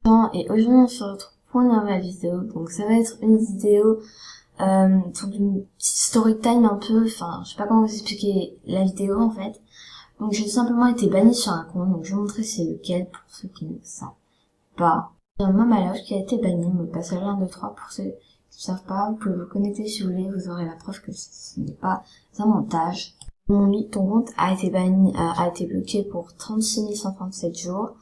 Et aujourd'hui on se retrouve pour une nouvelle vidéo. Donc ça va être une vidéo donc une petite story time un peu, enfin je sais pas comment vous expliquer la vidéo en fait. Donc j'ai simplement été bannie sur un compte, donc je vais vous montrer c'est lequel pour ceux qui ne savent pas. Il y a un Mamaloche qui a été banni, me passe à 1, 2, 3 pour ceux qui ne savent pas, vous pouvez vous connecter si vous voulez, vous aurez la preuve que ce n'est pas un montage. Ton compte a été banni, a été bloqué pour 36 137 jours.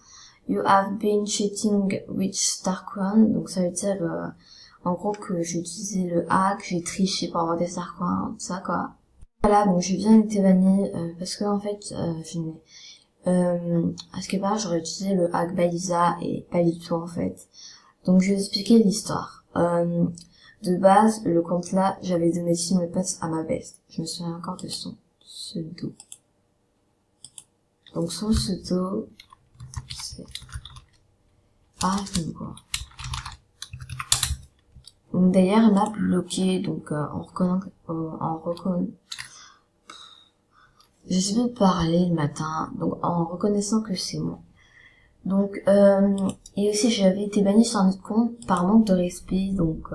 You have been cheating with StarCoin, donc ça veut dire en gros que j'ai utilisé le hack, j'ai triché pour avoir des StarCoins, tout ça quoi. Voilà, donc j'ai bien été banni parce que en fait je n'ai à ce que part j'aurais utilisé le hack Balisa et pas du tout en fait. Donc je vais expliquer l'histoire. De base, le compte là, j'avais donné 6 mots de passe à ma best. Je me souviens encore de son pseudo. Donc son pseudo, c'est quoi. Donc d'ailleurs, elle m'a bloqué, donc en reconnaissant, je sais plus parler le matin, donc en reconnaissant que c'est moi. Donc et aussi j'avais été bannie sur un autre compte par manque de respect, donc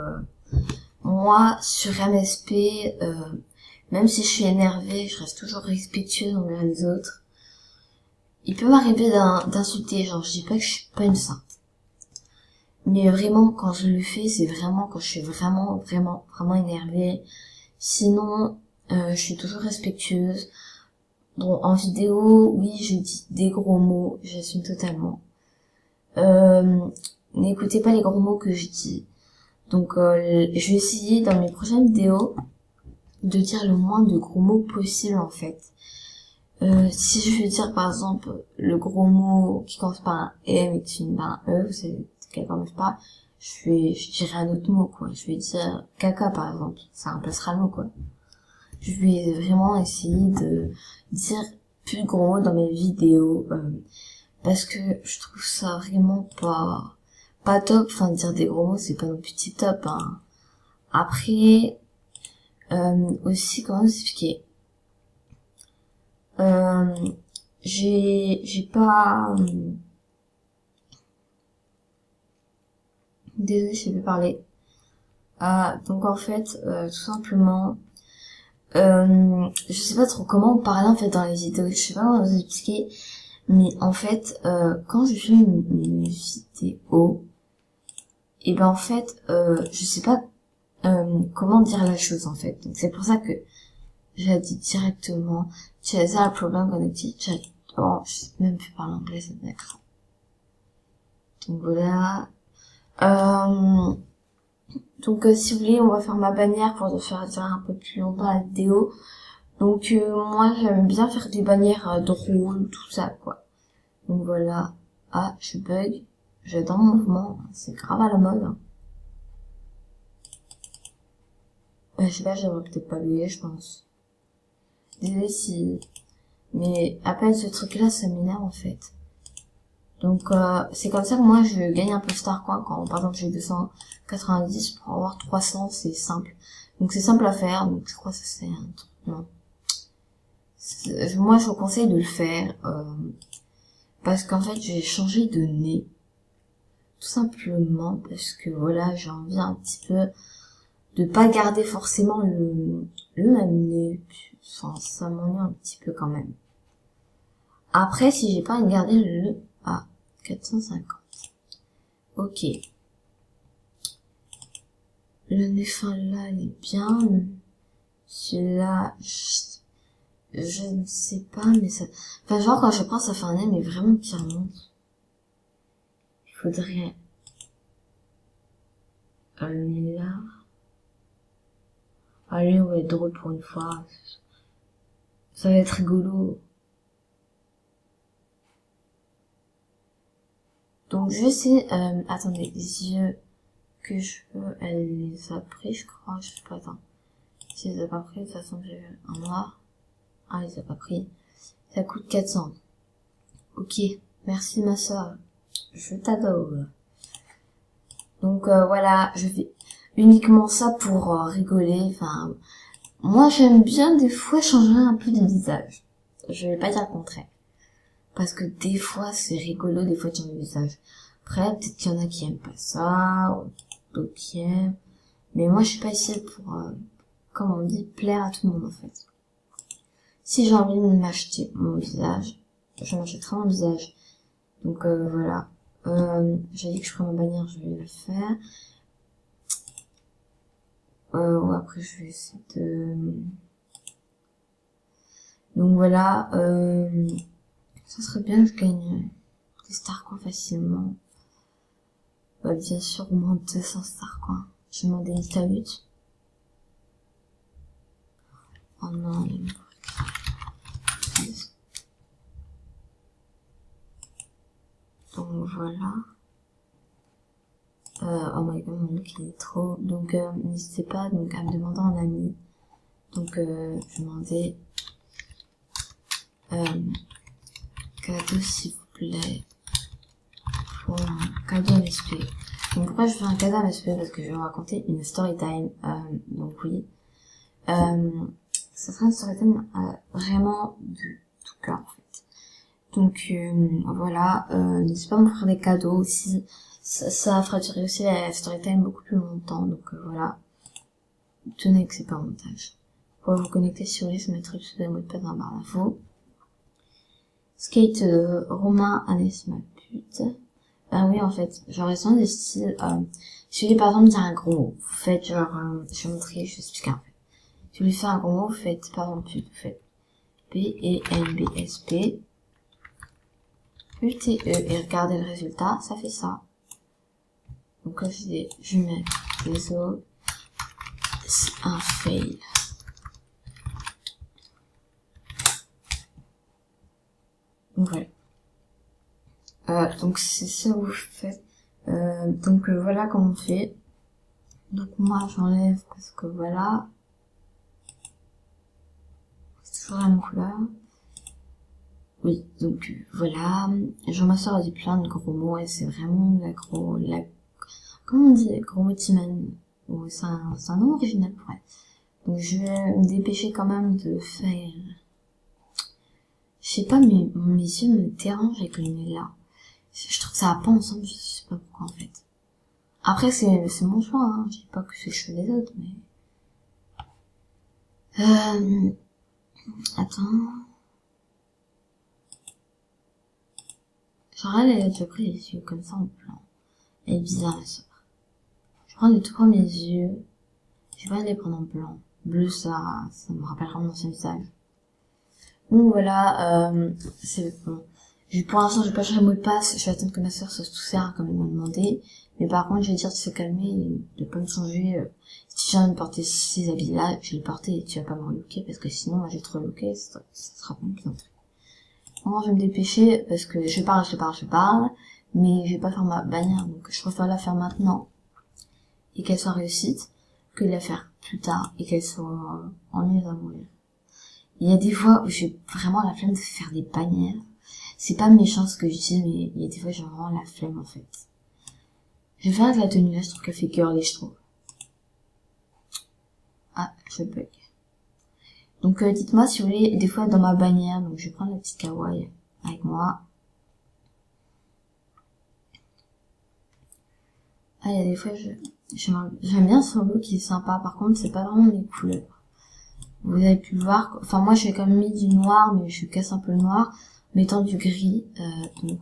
moi sur MSP, même si je suis énervée, je reste toujours respectueuse envers les autres. Il peut m'arriver d'insulter, genre je dis pas que je suis pas une sainte. Mais vraiment, quand je le fais, c'est vraiment quand je suis vraiment énervée. Sinon, je suis toujours respectueuse. Donc, en vidéo, oui, je dis des gros mots, j'assume totalement. N'écoutez pas les gros mots que je dis. Donc, je vais essayer dans mes prochaines vidéos de dire le moins de gros mots possible, en fait. Si je veux dire, par exemple, le gros mot qui commence par un M et qui finit par un E, c'est qu'elle commence pas, je dirais un autre mot, quoi. Je vais dire caca, par exemple. Ça remplacera le mot, quoi. Je vais vraiment essayer de dire plus de gros mots dans mes vidéos, parce que je trouve ça vraiment pas top. Enfin, dire des gros mots, c'est pas non plus tip top, hein. Après, aussi, comment vous expliquer? J'ai pas, désolée, je sais plus parler. Donc en fait, tout simplement, je sais pas trop comment parler en fait dans les vidéos, je sais pas comment vous expliquer, mais en fait, quand je fais une vidéo, et ben en fait, je sais pas comment dire la chose en fait. Donc c'est pour ça que j'ai dit directement, there's a problem connected chat. Oh, je sais même plus parler anglais, c'est d'accord. Donc voilà. Donc si vous voulez, on va faire ma bannière pour faire durer un peu plus longtemps la vidéo. Donc moi j'aime bien faire des bannières drôles, tout ça quoi. Donc voilà. Ah, je bug. J'adore mon mouvement, c'est grave à la mode. Hein. Je sais pas, j'aimerais peut-être pas bugger, je pense. Désolée si... Mais après ce truc là, ça m'énerve en fait. Donc c'est comme ça que moi je gagne un peu de StarCoin quand par exemple j'ai 290 pour avoir 300, c'est simple. Donc c'est simple à faire, donc je crois que ça c'est un truc. Non. Moi je vous conseille de le faire parce qu'en fait j'ai changé de nez. Tout simplement parce que voilà, j'ai envie un petit peu de pas garder forcément le même nez. Enfin, ça m'ennuie un petit peu quand même. Après si j'ai pas envie de garder le 450. Ok. Le nez fin là, il est bien. Celui-là, je ne sais pas, mais ça... Enfin, genre, quand je prends, ça fait un nez, mais vraiment qui remonte. Il faudrait... Le nez là... Allez, on va être drôle pour une fois. Ça va être rigolo. Donc, je sais... attendez, les yeux que je veux... Elle les a pris, je crois. Je sais pas, attends. Si elle les a pas pris, de toute façon, j'ai un noir. Ah, elle les a pas pris. Ça coûte 400. Ok, merci ma soeur. Je t'adore. Donc voilà, je fais uniquement ça pour rigoler. Enfin, moi j'aime bien des fois changer un peu de visage. Je vais pas dire le contraire. Parce que des fois c'est rigolo, des fois de changer de visage. Après, peut-être qu'il y en a qui aiment pas ça, d'autres qui aiment. Mais moi, je suis pas ici pour, comme on dit, plaire à tout le monde, en fait. Si j'ai envie de m'acheter mon visage, je m'achèterai mon visage. Donc, voilà. J'ai dit que je ferais ma bannière, je vais le faire. Ouais, après, je vais essayer de... Donc, voilà, ça serait bien que je gagne des Starcoins facilement. Bien sûr, au moins 200 Starcoins. J'ai demandé une tabute. Oh non, donc voilà. Oh my god, mon look il est trop. Donc n'hésitez pas donc à me demander en ami. Donc je demandais cadeau s'il vous plaît pour un cadeau MSP. Donc pourquoi je fais un cadeau MSP? Parce que je vais vous raconter une story time. Donc oui. Ça sera une story time vraiment de tout cœur en fait. Donc voilà, n'hésitez pas à m'offrir des cadeaux aussi. Ça fera durer aussi la story time beaucoup plus longtemps. Donc voilà, tenez que c'est pas un montage. Pour vous connecter si vous voulez, c'est mettre le pseudo mot de passe dans la barre d'infos. Skate Romain Agnès ma pute. Ben oui en fait, genre ils sont des styles. Si vous voulez par exemple dire un gros mot, vous faites genre, je vais montrer, je vais expliquer en fait. Si vous voulez faire un gros mot, vous faites par exemple pute, vous faites P-E-N-B-S-P. U-T-E et regardez le résultat, ça fait ça. Donc là je vais mettre désolé, c'est un fail. Donc voilà. Donc c'est ça que vous faites. Donc voilà comment on fait. Donc moi j'enlève parce que voilà. C'est toujours la même couleur. Oui, donc voilà. Je m'assure à dire plein de gros mots et c'est vraiment comment on dit, gros mots timane. Bon, c'est un nom original pour elle. Donc je vais me dépêcher quand même de faire. Je sais pas, mais mes yeux me dérangent avec le nez là. Je trouve que ça va pas ensemble, je sais pas pourquoi en fait. Après c'est mon choix, hein. Je dis pas que c'est le choix des autres, mais. Attends. Genre elle a déjà pris les yeux comme ça en blanc. Elle est bizarre la sœur. Je prends les tout premiers yeux. Je vais pas les prendre en blanc. Bleu ça me rappellera mon ancien visage. Donc voilà, c'est bon. Pour l'instant, je vais pas changer le mot de passe. Je vais attendre que ma sœur se sert comme elle m'a demandé. Mais par contre, je vais dire de se calmer et de pas me changer. Si j'ai envie de porter ces habits-là, je vais les porter et tu vas pas me relooker parce que sinon, moi, je vais te relooker, ça sera pas bien. Moi, je vais me dépêcher parce que je parle, mais je vais pas faire ma bannière. Donc, je préfère la faire maintenant et qu'elle soit réussite que de la faire plus tard et qu'elle soit ennuyeuse à mourir. Il y a des fois où j'ai vraiment la flemme de faire des bannières. C'est pas méchant ce que je dis, mais il y a des fois j'ai vraiment la flemme en fait. Je vais faire de la tenue là, je trouve qu'elle fait girly, je trouve. Ah, je bug. Donc dites-moi si vous voulez, des fois dans ma bannière, donc je vais prendre la petite kawaii avec moi. Ah, il y a des fois, j'aime bien son look qui est sympa, par contre c'est pas vraiment mes couleurs. Vous avez pu le voir, enfin moi j'ai quand même mis du noir, mais je casse un peu le noir, mettant du gris, donc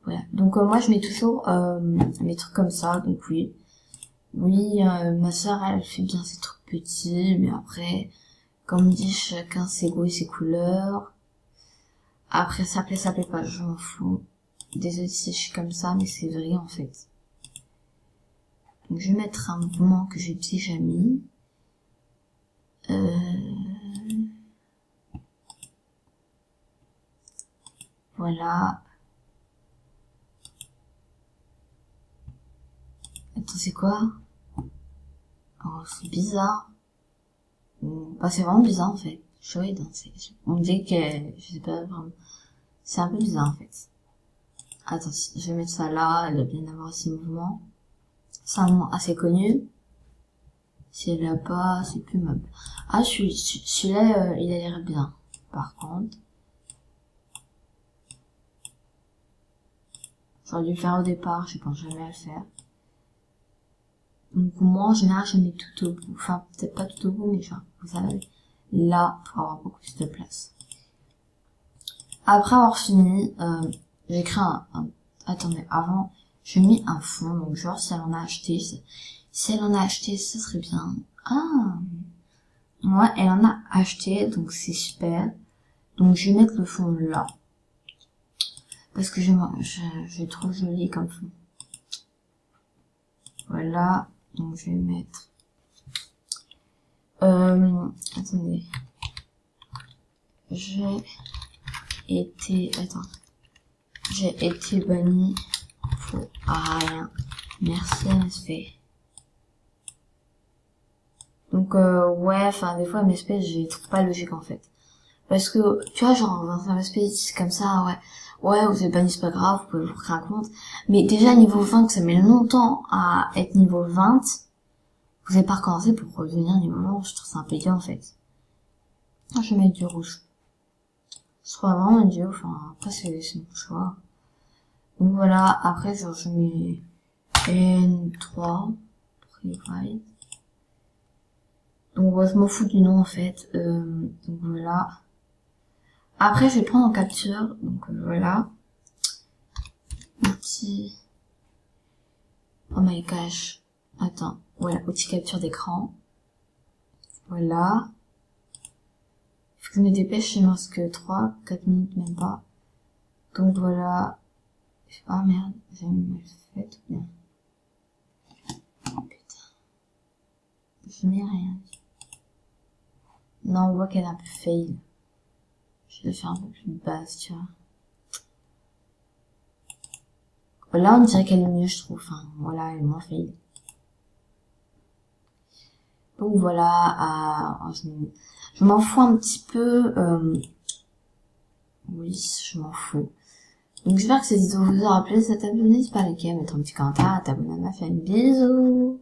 voilà. Donc moi je mets toujours mes trucs comme ça, donc oui. Oui, ma sœur elle fait bien ses trucs petits, mais après, comme dit, chacun ses goûts et ses couleurs. Après ça plaît pas, je m'en fous. Désolée si je suis comme ça, mais c'est vrai en fait. Donc je vais mettre un mouvement que j'ai déjà mis. Voilà. Attends, c'est quoi? Oh, c'est bizarre. Bah, c'est vraiment bizarre, en fait. Je vais danser. On me dit que, je sais pas vraiment. C'est un peu bizarre, en fait. Attends, je vais mettre ça là. Elle doit bien avoir aussi mouvement. C'est un mouvement assez connu. Si elle l'a pas, c'est plus meuble. Ah, celui-là, il a l'air bien. Par contre. J'aurais dû le faire au départ, je pense jamais à le faire. Donc moi en général je mets tout au bout, enfin peut-être pas tout au bout mais genre vous savez là pour avoir beaucoup plus de place. Après avoir fini, j'ai créé attendez, avant j'ai mis un fond, donc genre si elle en a acheté, si elle en a acheté ça serait bien. Ah ouais, elle en a acheté donc c'est super. Donc je vais mettre le fond là parce que je trouve joli comme fond. Voilà, donc je vais mettre attendez. J'ai été banni pour rien. Merci MSP. Donc ouais, enfin des fois MSP je les trouve pas logiques en fait. Parce que tu vois genre dans un MSP c'est comme ça, ouais vous êtes banni c'est pas grave, vous pouvez vous créer un compte. Mais déjà niveau 20 que ça met longtemps à être niveau 20, vous n'avez pas recommencé pour redevenir niveau 20, je trouve ça un peu idiot en fait. Je vais mettre du rouge. Je trouve vraiment idiot, enfin après c'est mon choix. Donc voilà, après genre je mets N3 Private. Donc ouais, je m'en fous du nom en fait. Donc voilà. Après je vais prendre en capture. Donc voilà. Outil. Oh my gosh. Attends. Voilà, outil capture d'écran. Voilà. Faut que je me dépêche, il me reste que 4 minutes même pas. Donc voilà. Ah merde, j'ai mal fait tout bien. Putain. Je mets rien. Non, on voit qu'elle a un peu fail. Je vais faire un peu plus basse, tu vois. Là, on dirait qu'elle est mieux, je trouve. Enfin, voilà, elle est moins fail. Donc voilà, je m'en fous un petit peu. Oui, je m'en fous. Donc j'espère que cette vidéo vous aura plu. Si ça t'a plu, n'hésite pas à liker, à mettre un petit commentaire, à t'abonner à ma chaîne. Bisous.